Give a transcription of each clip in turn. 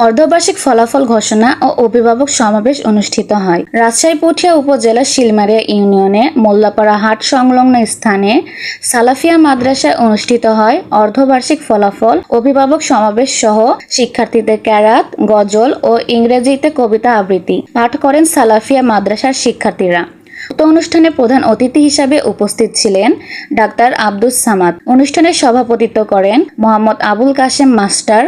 অর্ধবার্ষিক ফলাফল ঘোষণা ও অভিভাবক সমাবেশ অনুষ্ঠিত হয়। রাজশাহী পুঠিয়া উপজেলার শিলমারিয়া ইউনিয়নে মোল্লাপাড়া হাট সংলগ্ন স্থানে সালাফিয়া মাদ্রাসায় অনুষ্ঠিত হয় অর্ধবার্ষিক ফলাফল অভিভাবক সমাবেশ সহ শিক্ষার্থীদের ক্যারাত, গজল ও ইংরেজিতে কবিতা আবৃত্তি পাঠ করেন সালাফিয়া মাদ্রাসার শিক্ষার্থীরা। উক্ত অনুষ্ঠানে প্রধান অতিথি হিসাবে উপস্থিত ছিলেন ডাক্তার আব্দুস সামাদ। অনুষ্ঠানে সভাপতিত্ব করেন মোহাম্মদ আবুল কাশেম মাস্টার,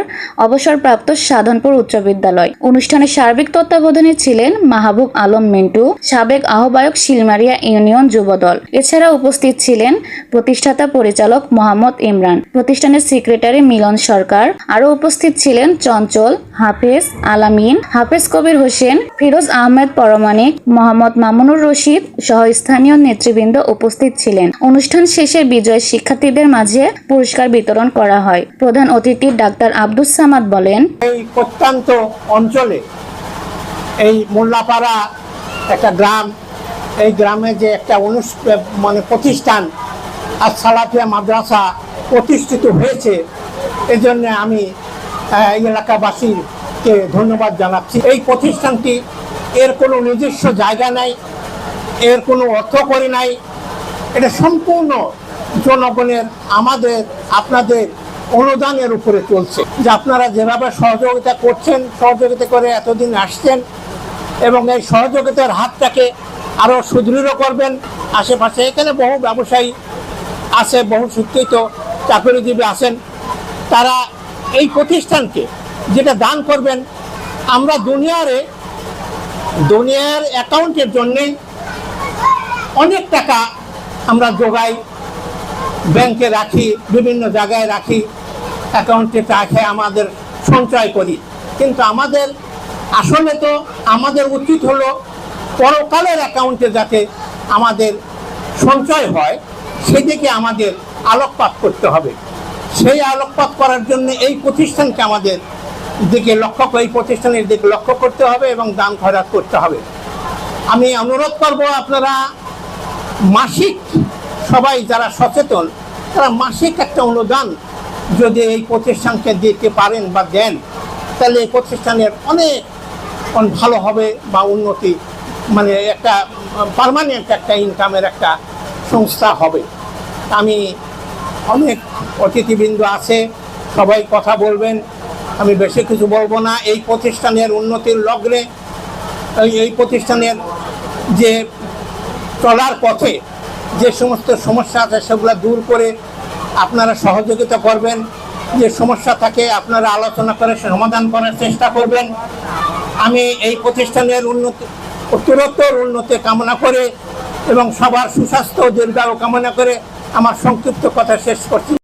অবসরপ্রাপ্ত সাধনপুর উচ্চ বিদ্যালয়। অনুষ্ঠানে সার্বিক তত্ত্বাবধানে ছিলেন মাহবুব আলম মিন্টু, সাবেক আহ্বায়ক শিলমারিয়া ইউনিয়ন যুবদল। এছাড়া উপস্থিত ছিলেন প্রতিষ্ঠাতা পরিচালক মোহাম্মদ ইমরান, প্রতিষ্ঠানের সেক্রেটারি মিলন সরকার। আরও উপস্থিত ছিলেন চঞ্চল, হাফেজ আলামিন, হাফেজ কবির হোসেন, ফিরোজ আহমেদ পরমাণিক, মোহাম্মদ মামুনুর রশিদ সহ স্থানীয় নেতৃবৃন্দ উপস্থিত ছিলেন। অনুষ্ঠান শেষে বিজয়ী শিক্ষার্থীদের মাঝে পুরস্কার বিতরণ করা হয়। প্রধান অতিথি ডাক্তার আব্দুস সামাদ বলেন, এই প্রত্যন্ত অঞ্চলে এই মোল্লাপাড়া একটা গ্রাম, এই গ্রামে যে একটা প্রতিষ্ঠান আর সালাফিয়া মাদ্রাসা প্রতিষ্ঠিত হয়েছে, এজন্য আমি এই এলাকাবাসীকে ধন্যবাদ জানাচ্ছি। এই প্রতিষ্ঠানটি এর কোনো নিজস্ব জায়গা নাই, এর কোনো অর্থকরী নাই, এটা সম্পূর্ণ জনগণের, আমাদের আপনাদের অনুদানের উপরে চলছে। যে আপনারা যেভাবে সহযোগিতা করছেন, সহযোগিতা করে এতদিন আসছেন এবং এই সহযোগিতার হাতটাকে আরও সুদৃঢ় করবেন। আশেপাশে এখানে বহু ব্যবসায়ী আছে, বহু শিক্ষিত চাকরিজীবী আছেন, তারা এই প্রতিষ্ঠানকে যেটা দান করবেন, আমরা দুনিয়ার অ্যাকাউন্টের জন্যে অনেক টাকা আমরা জোগাই, ব্যাংকে রাখি, বিভিন্ন জায়গায় রাখি, অ্যাকাউন্টে রাখে আমাদের সঞ্চয় করি। কিন্তু আসলে তো আমাদের উচিত হলো পরকালের অ্যাকাউন্টে যাতে আমাদের সঞ্চয় হয়, সেদিকে আমাদের আলোকপাত করতে হবে। সেই আলোকপাত করার জন্য এই প্রতিষ্ঠানকে আমাদের এই প্রতিষ্ঠানের দিকে লক্ষ্য করতে হবে এবং দান খয়রাত করতে হবে। আমি অনুরোধ করব, আপনারা মাসিক, সবাই যারা সচেতন, তারা মাসিক একটা অনুদান যদি এই প্রতিষ্ঠানকে দিতে পারেন বা দেন, তাহলে এই প্রতিষ্ঠানের অনেক ভালো হবে বা উন্নতি, একটা পার্মানেন্ট একটা ইনকামের একটা সংস্থা হবে। আমি অনেক অতিথিবৃন্দ আছে, সবাই কথা বলবেন, আমি বেশি কিছু বলবো না। এই প্রতিষ্ঠানের উন্নতির লগ্নে, এই প্রতিষ্ঠানের যে চলার পথে যে সমস্ত সমস্যা আছে সেগুলো দূর করে আপনারা সহযোগিতা করবেন। যে সমস্যা থাকে আপনারা আলোচনা করে সমাধান করার চেষ্টা করবেন। আমি এই প্রতিষ্ঠানের উত্তরোত্তর উন্নতি কামনা করে এবং সবার সুস্বাস্থ্য ও দীর্ঘায়ু কামনা করে আমার সংক্ষিপ্ত কথা শেষ করছি।